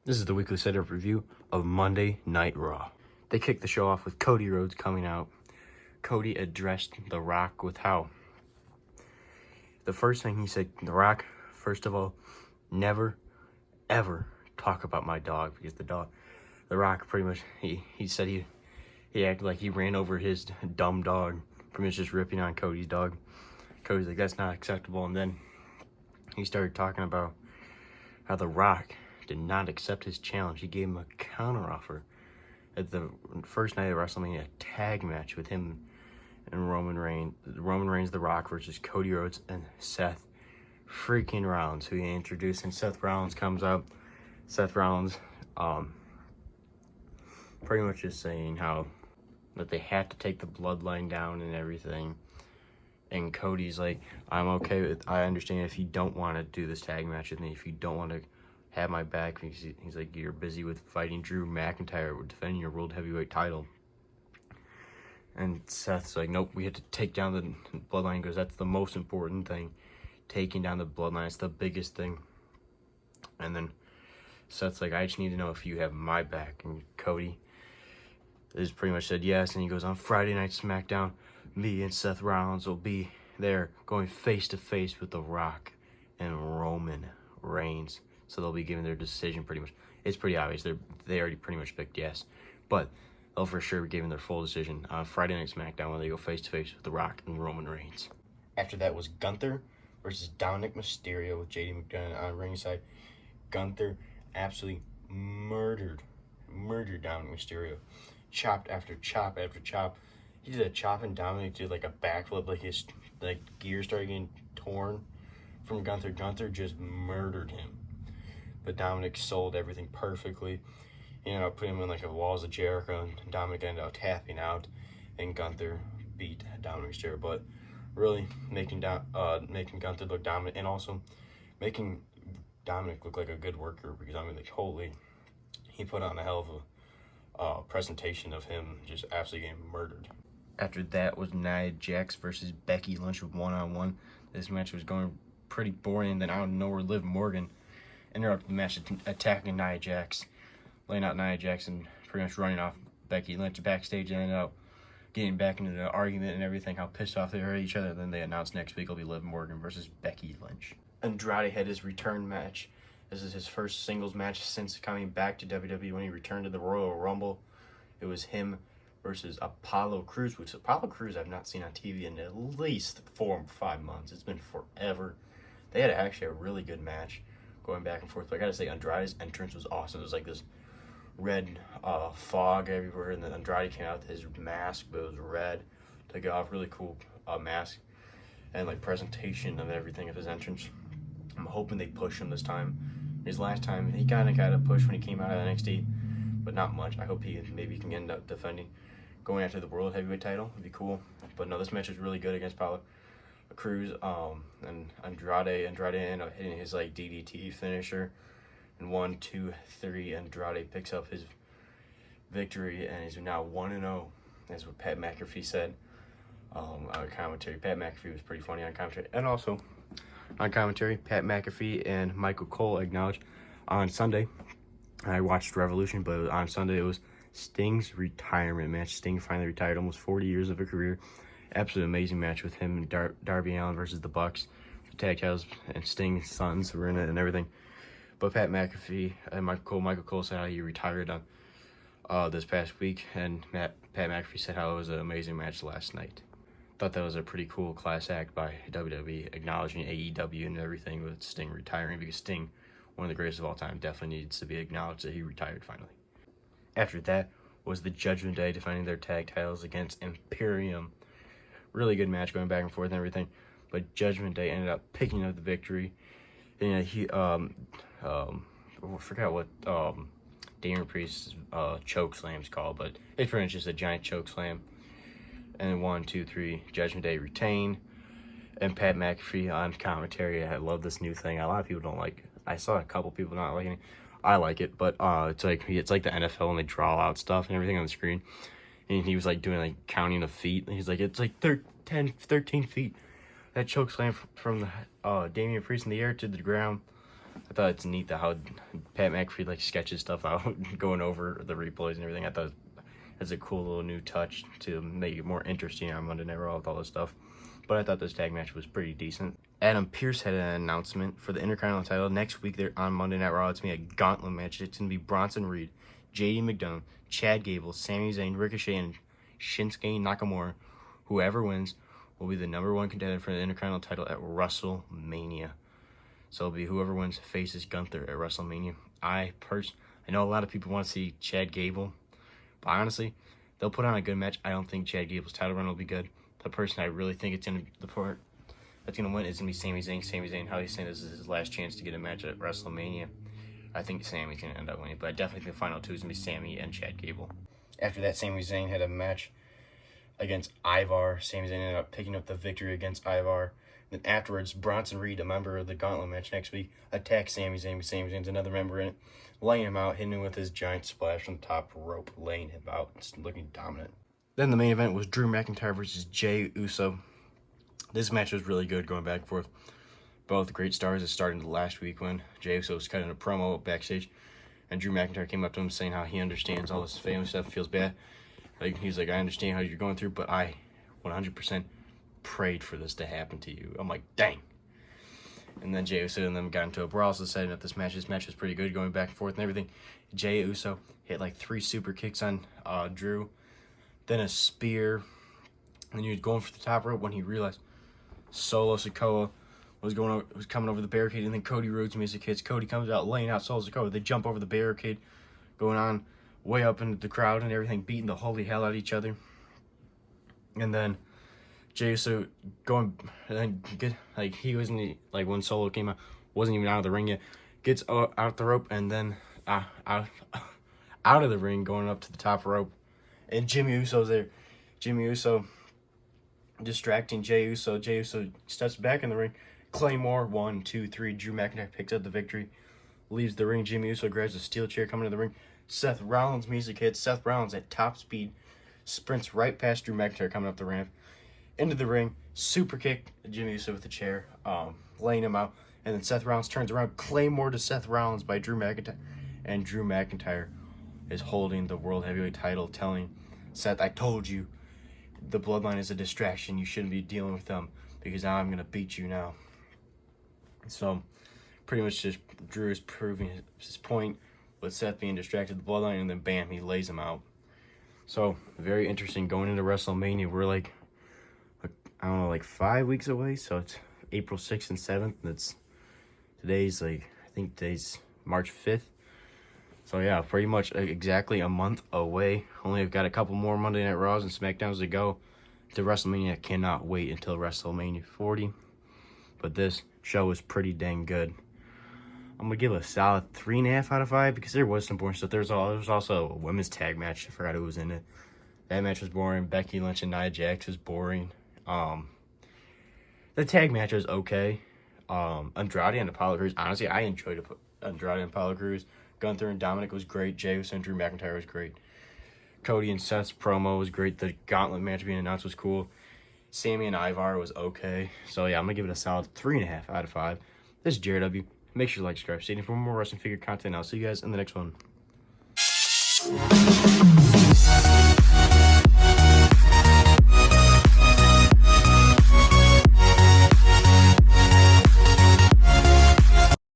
This is the weekly setup review of Monday Night Raw. They kicked the show off with Cody Rhodes coming out. Cody addressed The Rock with how the first thing he said, The Rock, first of all, never, ever talk about my dog, because The Rock pretty much, he said he acted like he ran over his dumb dog, pretty much just ripping on Cody's dog. Cody's like, that's not acceptable. And then he started talking about how The Rock did not accept his challenge. He gave him a counteroffer at the first night of WrestleMania, a tag match with him and Roman Reigns, The Rock versus Cody Rhodes and Seth freaking Rollins, who he introduced. And Seth Rollins comes out. Seth Rollins, pretty much just saying how that they had to take the bloodline down and everything. And Cody's like, I understand if you don't want to do this tag match with me, if you don't want to have my back. He's like, you're busy with fighting Drew McIntyre, with defending your World Heavyweight title. And Seth's like, nope, we had to take down the bloodline. He goes, that's the most important thing. Taking down the bloodline, it's the biggest thing. And then Seth's like, I just need to know if you have my back. And Cody is pretty much said yes. And he goes, on Friday Night SmackDown, me and Seth Rollins will be there going face to face with The Rock and Roman Reigns. So they'll be giving their decision pretty much. It's pretty obvious. They already pretty much picked yes. But they'll for sure be giving their full decision on Friday Night SmackDown when they go face to face with The Rock and Roman Reigns. After that was Gunther versus Dominic Mysterio with JD McDonough on ringside. Gunther absolutely murdered Dominic Mysterio. Chopped after chop after chop. He did a chop and Dominic did like a backflip, like his gear started getting torn from Gunther. Gunther just murdered him. But Dominic sold everything perfectly. He ended up putting him in like a walls of Jericho, and Dominic ended up tapping out, and Gunther beat Dominic Mysterio. But really making Gunther look dominant, and also making Dominic look like a good worker, because I mean, like, holy, he put on a hell of a presentation of him just absolutely getting murdered. After that was Nia Jax versus Becky Lynch with one-on-one. This match was going pretty boring, and then out of nowhere, Liv Morgan interrupted the match, attacking Nia Jax, laying out Nia Jax and pretty much running off Becky Lynch backstage, and ended up getting back into the argument and everything, how pissed off they were at each other. Then they announced next week will be Liv Morgan versus Becky Lynch. Andrade had his return match. This is his first singles match since coming back to WWE when he returned to the Royal Rumble. It was him versus Apollo Crews, which Apollo Crews I've not seen on TV in at least 4 or 5 months. It's been forever. They had actually a really good match going back and forth. But I gotta say, Andrade's entrance was awesome. It was like this red fog everywhere, and then Andrade came out with his mask, but it was red. Took it off, really cool mask, and like presentation of everything of his entrance. I'm hoping they push him this time. His last time, he kind of got a push when he came out of NXT, but not much. I hope he can end up defending, going after the World Heavyweight title. It'd be cool. But no, this match was really good against Apollo Crews, and Andrade ended up hitting his like DDT finisher, and 1, 2, 3, Andrade picks up his victory, and he's now 1-0. That's what Pat McAfee said on commentary. Pat McAfee was pretty funny on commentary, and also on commentary, Pat McAfee and Michael Cole acknowledged on Sunday. I watched Revolution, but on Sunday it was Sting's retirement match. Sting finally retired, almost 40 years of a career. Absolutely amazing match with him and Darby Allin versus the Bucks. The tag titles, and Sting's sons were in it and everything. But Pat McAfee and Michael Cole said how he retired on this past week, and Pat McAfee said how it was an amazing match last night. Thought that was a pretty cool class act by WWE, acknowledging AEW and everything with Sting retiring, because Sting, one of the greatest of all time, definitely needs to be acknowledged that he retired finally. After that was the Judgment Day defending their tag titles against Imperium. Really good match going back and forth and everything, but Judgment Day ended up picking up the victory. And I forgot what Damian Priest's choke slam's called, but it's pretty much just a giant choke slam. And then 1, 2, 3, Judgment Day retain. And Pat McAfee on commentary. I love this new thing. A lot of people don't like it. I saw a couple people not liking it. I like it, but it's like the NFL when they draw out stuff and everything on the screen. And he was like doing like counting of feet. And he's like, it's like 13 feet. That choke slam from Damian Priest in the air to the ground I thought it's neat that how Pat McAfee like sketches stuff out, going over the replays and everything. I thought it's a cool little new touch to make it more interesting on Monday Night Raw with all this stuff. But I thought this tag match was pretty decent. Adam Pearce had an announcement for the Intercontinental title. Next week, they're on Monday Night Raw. It's going to be a gauntlet match. It's going to be Bronson Reed, JD McDonough, Chad Gable, Sami Zayn, Ricochet, and Shinsuke Nakamura. Whoever wins will be the #1 contender for the Intercontinental title at WrestleMania. So it'll be whoever wins faces Gunther at WrestleMania. I know a lot of people want to see Chad Gable, but honestly, they'll put on a good match. I don't think Chad Gable's title run will be good. The person I really think it's going to the part that's going to win is going to be Sami Zayn. Sami Zayn, how he's saying this is his last chance to get a match at WrestleMania. I think Sami's going to end up winning, but I definitely think the final two is going to be Sami and Chad Gable. After that, Sami Zayn had a match against Ivar. Sami Zayn ended up picking up the victory against Ivar. Then afterwards, Bronson Reed, a member of the Gauntlet match next week, attacks Sami Zayn. Sami Zayn's another member in it, laying him out, hitting him with his giant splash from the top rope, laying him out, looking dominant. Then the main event was Drew McIntyre versus Jey Uso. This match was really good, going back and forth. Both great stars. It started last week when Jey Uso was cutting a promo backstage, and Drew McIntyre came up to him saying how he understands all this family stuff, feels bad. He's like, I understand how you're going through, but I 100% prayed for this to happen to you. I'm like, dang. And then Jey Uso and them got into a brawl, so setting up this match. This match was pretty good, going back and forth and everything. Jey Uso hit like 3 super kicks on Drew, then a spear, and he was going for the top rope when he realized Solo Sikoa was coming over the barricade, and then Cody Rhodes music hits. Cody comes out, laying out Solo Sikoa. They jump over the barricade, going on way up into the crowd and everything, beating the holy hell out of each other. And then Jey Uso he wasn't, like, when Solo came out, wasn't even out of the ring yet, gets out the rope, and then out of the ring, going up to the top rope. And Jimmy Uso's there. Jimmy Uso distracting Jey Uso. Jey Uso steps back in the ring. Claymore, 1, 2, 3. Drew McIntyre picks up the victory. Leaves the ring. Jimmy Uso grabs a steel chair coming to the ring. Seth Rollins music hits. Seth Rollins at top speed sprints right past Drew McIntyre coming up the ramp. Into the ring. Super kick Jimmy Uso with the chair. Laying him out. And then Seth Rollins turns around. Claymore to Seth Rollins by Drew McIntyre. And Drew McIntyre is holding the World Heavyweight title, telling Seth, I told you, the bloodline is a distraction. You shouldn't be dealing with them because now I'm going to beat you now. So, pretty much just Drew is proving his point with Seth being distracted, the bloodline, and then bam, he lays him out. So, very interesting. Going into WrestleMania, we're like 5 weeks away. So, it's April 6th and 7th. Today's March 5th. So, yeah, pretty much exactly a month away. Only have got a couple more Monday Night Raws and SmackDowns to go to WrestleMania. I cannot wait until WrestleMania 40. But this show was pretty dang good. I'm going to give it a solid 3.5 out of 5 because there was some boring stuff. There was also a women's tag match. I forgot who was in it. That match was boring. Becky Lynch and Nia Jax was boring. The tag match was okay. Andrade and Apollo Crews. Honestly, I enjoyed Andrade and Apollo Crews. Gunther and Dominic was great. Jey Uso and Drew McIntyre was great. Cody and Seth's promo was great. The gauntlet match being announced was cool. Sami and Ivar was okay. So, yeah, I'm going to give it a solid 3.5 out of 5. This is Jared W. Make sure to like, subscribe, stay tuned for more wrestling figure content. I'll see you guys in the next one.